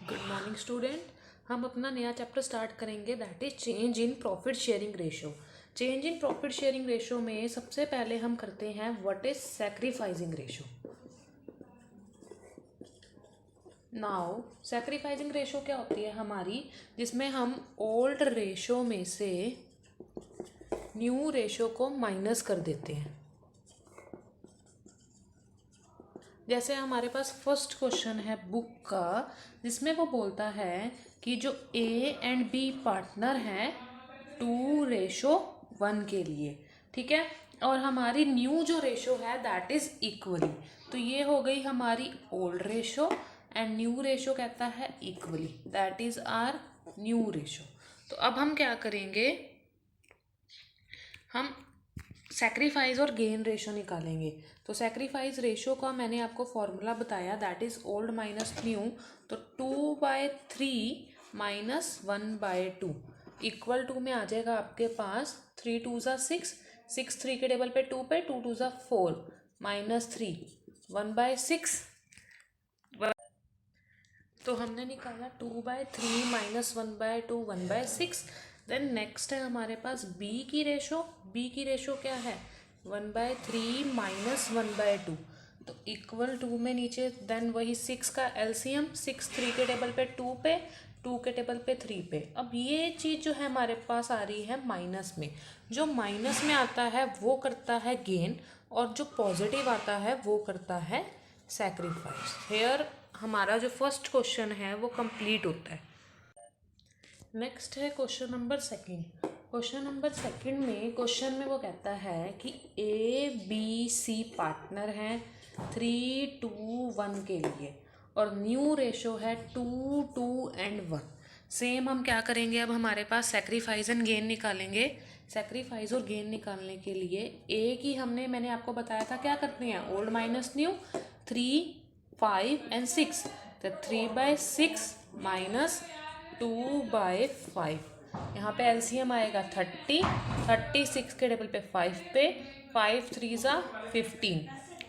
Good morning student. हम अपना नया चैप्टर स्टार्ट करेंगे, that is change in profit sharing ratio. Change in profit sharing ratio में सबसे पहले हम करते हैं what is sacrificing ratio. Now sacrificing ratio क्या होती है हमारी, जिसमें हम ओल्ड रेशो में से न्यू रेशो को माइनस कर देते हैं। जैसे हमारे पास फर्स्ट क्वेश्चन है बुक का, जिसमें वो बोलता है कि जो ए एंड बी पार्टनर हैं 2:1 के लिए, ठीक है, और हमारी न्यू जो रेशो है दैट इज इक्वली। तो ये हो गई हमारी old ratio and new ratio कहता है equally, that is our new ratio. तो अब हम क्या करेंगे, हम सैक्रिफाइस और गेन रेशो निकालेंगे। तो सैक्रिफाइस रेशो का मैंने आपको फॉर्मूला बताया, that is old minus new. तो 2/3 माइनस 1/2 इक्वल टू में आ जाएगा आपके पास 3 2 ज़ा 6, 6 3 के टेबल पे 2 पे 2 2 ज़ा 4 माइनस 3 1/6। तो हमने निकाला 2/3 माइनस 1/2 1/6। देन नेक्स्ट है हमारे पास बी की रेशो। बी की रेशो क्या है 1/3 माइनस 1/2, तो इक्वल टू में नीचे देन वही 6 का एलसीएम, 6 3 के टेबल पे 2 पे 2 के टेबल पे 3 पे। अब ये चीज़ जो है हमारे पास आ रही है माइनस में, जो माइनस में आता है वो करता है गेन, और जो पॉजिटिव आता है वो करता है सैक्रिफाइस। हेयर हमारा जो फर्स्ट क्वेश्चन है वो कंप्लीट होता है। नेक्स्ट है question number second. Question number second में क्वेश्चन में वो कहता है कि ए बी सी पार्टनर हैं 3:1 के लिए, और न्यू रेशो है 2:1। सेम हम क्या करेंगे, अब हमारे पास सैक्रिफाइस एंड गेन निकालेंगे। सैक्रिफाइस और गेन निकालने के लिए ए की मैंने आपको बताया था क्या करते हैं, ओल्ड माइनस न्यू, 3 5 एंड 6। तो 3/6 माइनस 2/5, यहाँ पे एलसीएम आएगा 30, 36 के टेबल पे 5 पे 5 3 ज़ा 15,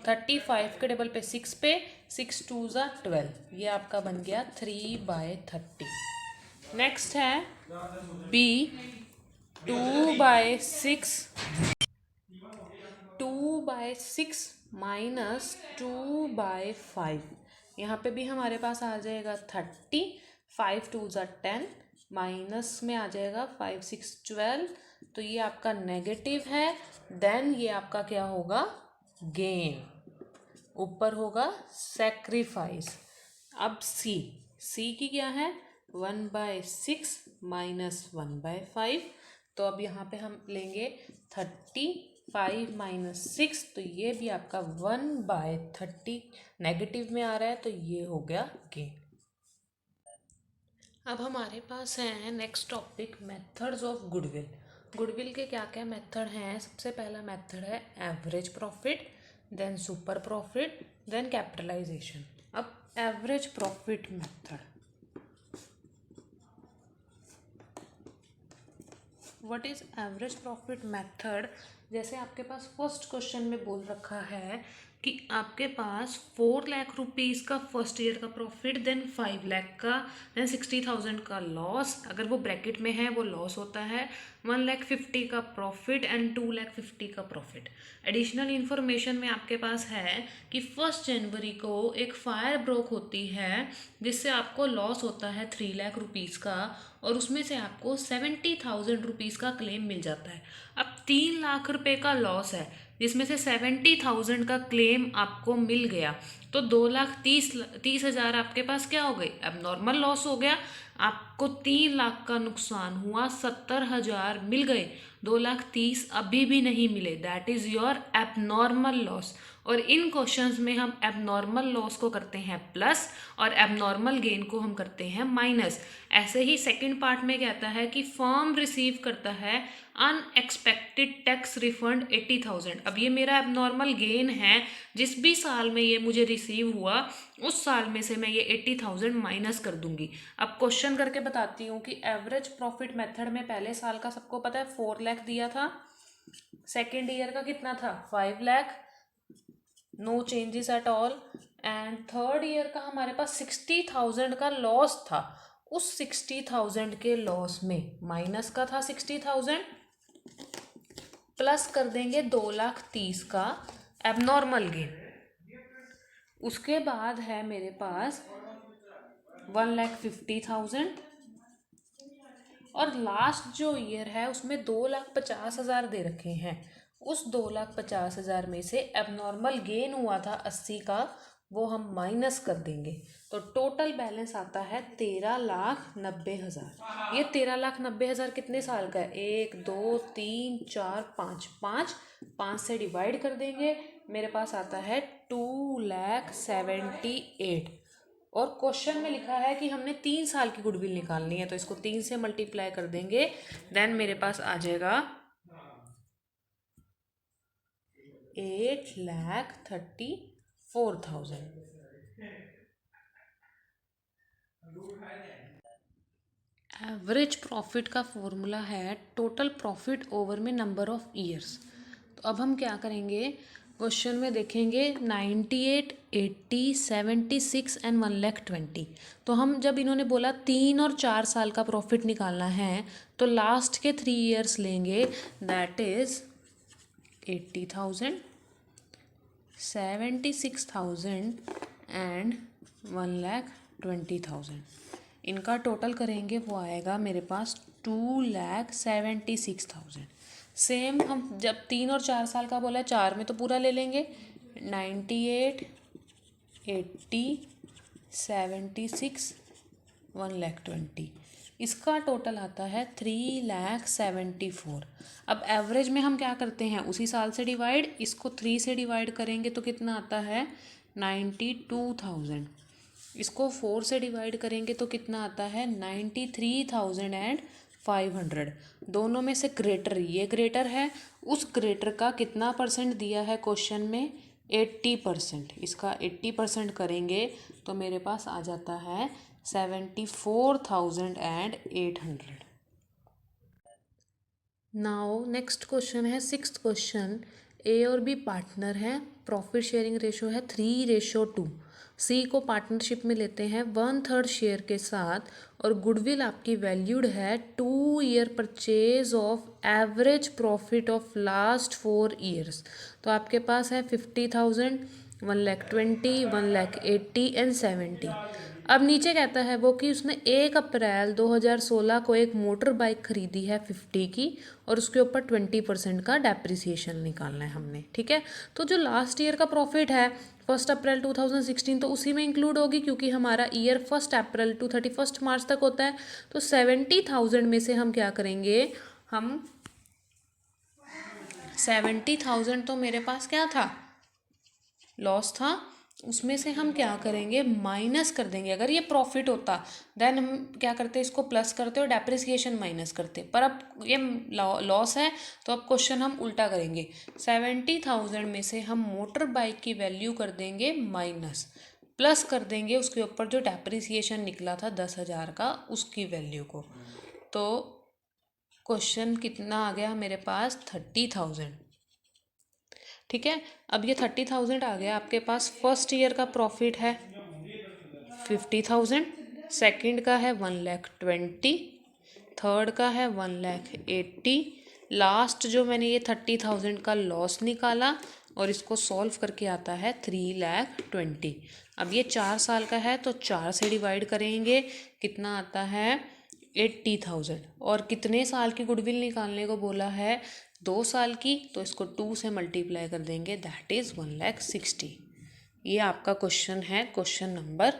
35 के टेबल पे 6 पे 6 2 ज़ा 12, ये आपका बन गया 3/30। नेक्स्ट है बी 2/6, 2/6 माइनस 2/5, यहाँ पे भी हमारे पास आ जाएगा 30, 5 2 ज़ा 10, माइनस में आ जाएगा 5 6 12, तो ये आपका नेगेटिव है। देन ये आपका क्या होगा, गेन। ऊपर होगा सैक्रिफाइस। अब सी, सी की क्या है 1/6 माइनस 1/5। तो अब यहाँ पे हम लेंगे 35 माइनस 6, तो ये भी आपका 1/30 नेगेटिव में आ रहा है, तो ये हो गया गेन। अब हमारे पास है next topic methods of goodwill. Goodwill के क्या क्या मेथड हैं। सबसे पहला मेथड है average profit, then super profit, then capitalisation. अब average profit method, what is average profit method. जैसे आपके पास फर्स्ट क्वेश्चन में बोल रखा है कि आपके पास 4 लाख रुपीज़ का फर्स्ट ईयर का प्रॉफिट, देन 5 लाख का, देन 60,000 का लॉस, अगर वो ब्रैकेट में है वो लॉस होता है, 1,50,000 का प्रॉफिट एंड 2,50,000 का प्रॉफिट। एडिशनल इन्फॉर्मेशन में आपके पास है कि 1 जनवरी को एक फायर ब्रोक होती है जिससे आपको लॉस होता है 3 लाख रुपीज़ का, और उसमें से आपको 70,000 रुपीज़ का क्लेम मिल जाता है। अब 3 लाख रुपए का लॉस है जिसमें से 70,000 का क्लेम आपको मिल गया, तो 2,30,000 आपके पास क्या हो गई, अब नॉर्मल लॉस हो गया। आपको 3 लाख का नुकसान हुआ, 70,000 मिल गए, 2,30,000 अभी भी नहीं मिले, that is your abnormal loss. और इन क्वेश्चंस में हम एबनॉर्मल लॉस को करते हैं प्लस और एबनॉर्मल गेन को हम करते हैं माइनस। ऐसे ही सेकंड पार्ट में कहता है कि फर्म रिसीव करता है अनएक्सपेक्टेड टैक्स रिफंड 80,000। अब ये मेरा एबनॉर्मल गेन है, जिस भी साल में ये मुझे रिसीव हुआ उस साल में से मैं ये 80,000 माइनस कर दूंगी। अब क्वेश्चन करके बताती हूँ कि एवरेज प्रॉफिट मेथड में पहले साल का सबको पता है 4 लाख दिया था, सेकेंड ईयर का कितना था 5 lakh, no changes at all. And third year का हमारे पास 60,000 का लॉस था। उस 60,000 के लॉस में माइनस का था 60,000, प्लस कर देंगे 2,30,000 का एबनॉर्मल गेन। उसके बाद है मेरे पास 1,50,000, और लास्ट जो ईयर है उसमें 2,50,000 दे रखे हैं। उस 2,50,000 में से एबनॉर्मल गेन हुआ था 80 का, वो हम माइनस कर देंगे। तो टोटल बैलेंस आता है 13,90,000। ये 13,90,000 कितने साल का है? 1 2 3 4 5, 5 से डिवाइड कर देंगे, मेरे पास आता है 2,78,000। और क्वेश्चन में लिखा है कि हमने 3 साल की गुडविल निकालनी है, तो इसको 3 से मल्टीप्लाई कर देंगे, देन मेरे पास आ जाएगा 8,34,000। एवरेज प्रॉफिट का फॉर्मूला है टोटल प्रॉफिट ओवर में नंबर ऑफ ईयर्स। तो अब हम क्या करेंगे, क्वेश्चन में देखेंगे 98, 80, 76 एंड 1,20,000। तो हम जब इन्होंने बोला 3 और 4 साल का प्रॉफिट निकालना है, तो लास्ट के 3 ईयर्स लेंगे, दैट इज 80,000, 76,000 एंड 1,20,000। इनका टोटल करेंगे, वो आएगा मेरे पास 2,76,000। सेम हम जब 3 और 4 साल का बोला है, 4 में तो पूरा ले लेंगे, 98, 80, 76, 1,20,000। इसका टोटल आता है 3,74,000। अब एवरेज में हम क्या करते हैं, उसी साल से डिवाइड, इसको 3 से डिवाइड करेंगे तो कितना आता है 92,000। इसको 4 से डिवाइड करेंगे तो कितना आता है 93,500। दोनों में से ग्रेटर, ये ग्रेटर है, उस ग्रेटर का कितना परसेंट दिया है क्वेश्चन में, 80%। इसका 80% करेंगे तो मेरे पास आ जाता है 74,800। नाउ नेक्स्ट क्वेश्चन है 6th क्वेश्चन। ए और बी पार्टनर हैं, प्रॉफिट शेयरिंग रेशो है 3:2। सी को पार्टनरशिप में लेते हैं 1/3 शेयर के साथ, और गुडविल आपकी वैल्यूड है 2 year purchase of average profit of last 4 years. तो आपके पास है 50,000, 1,20,000, 1,80,000 एंड 70। अब नीचे कहता है वो कि उसने 1 अप्रैल 2016 को एक मोटर बाइक खरीदी है 50 की, और उसके ऊपर 20% का डेप्रिसिएशन निकालना है हमने, ठीक है। तो जो लास्ट ईयर का प्रॉफिट है 1 अप्रैल 2016, तो उसी में इंक्लूड होगी, क्योंकि हमारा ईयर 1 अप्रैल टू 31 मार्च तक होता है। तो 70,000 में से हम क्या करेंगे, हम 70,000 तो मेरे पास क्या था, लॉस था, उसमें से हम क्या करेंगे, माइनस कर देंगे। अगर ये प्रॉफिट होता देन हम क्या करते, इसको प्लस करते और डेप्रिसिएशन माइनस करते, पर अब ये लॉस है, तो अब क्वेश्चन हम उल्टा करेंगे। 70,000 में से हम मोटर बाइक की वैल्यू कर देंगे माइनस, प्लस कर देंगे उसके ऊपर जो डेप्रिसिएशन निकला था 10,000 का, उसकी वैल्यू को। तो क्वेश्चन कितना आ गया मेरे पास, 30,000, ठीक है। अब ये 30,000 आ गया आपके पास। फर्स्ट ईयर का प्रॉफिट है 50,000, सेकंड का है 1,20,000, थर्ड का है 1,80,000, लास्ट जो मैंने ये 30,000 का लॉस निकाला और इसको सॉल्व करके आता है 3,20,000। अब ये 4 साल का है तो 4 से डिवाइड करेंगे, कितना आता है 80,000। और कितने साल की गुडविल निकालने को बोला है, 2 साल की, तो इसको 2 से मल्टीप्लाई कर देंगे, दैट इज़ 1,60,000। ये आपका क्वेश्चन है, question number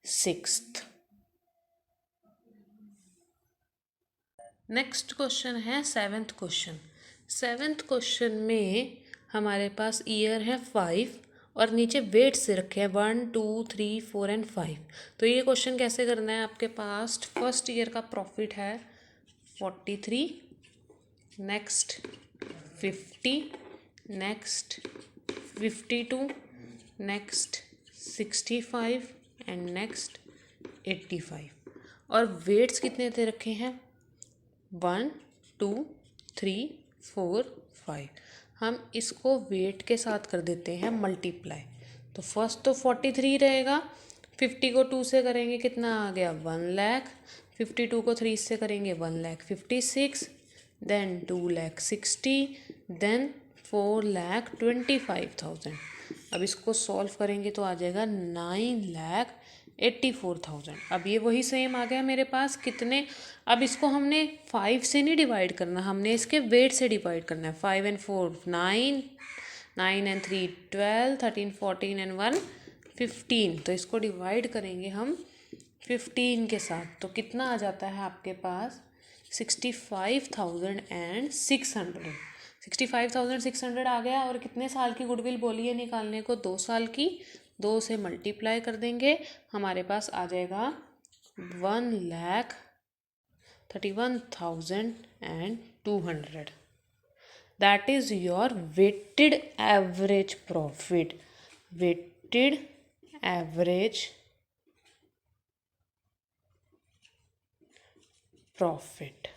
6th। Next question है 7th क्वेश्चन। 7th क्वेश्चन में हमारे पास ईयर है 5 और नीचे वेट से रखे हैं 1 2 3 4 एंड 5। तो ये क्वेश्चन कैसे करना है, आपके पास फर्स्ट ईयर का प्रॉफिट है 43, next 50, next 52, next 65 and next 85। और वेट्स कितने दे रखे हैं, 1 2 3 4 5। हम इसको वेट के साथ कर देते हैं मल्टीप्लाई। तो फर्स्ट तो 43 रहेगा, 50 को 2 से करेंगे कितना आ गया 1 लाख, 52 को 3 से करेंगे 1,56,000, देन 2,60,000, देन 4,25,000। अब इसको सॉल्व करेंगे तो आ जाएगा 9,84,000। अब ये वही सेम आ गया मेरे पास कितने। अब इसको हमने 5 से नहीं डिवाइड करना, हमने इसके वेट से डिवाइड करना है। 5 and 4 9, 9 and 3 12, 13 14 and 1 15। तो इसको डिवाइड करेंगे हम 15 के साथ, तो कितना आ जाता है आपके पास 65,600। 65,600 आ गया। और कितने साल की गुडविल बोली है निकालने को, 2 साल की। 2 से मल्टीप्लाई कर देंगे, हमारे पास आ जाएगा 1,31,200। That is your weighted average profit. Weighted average profit.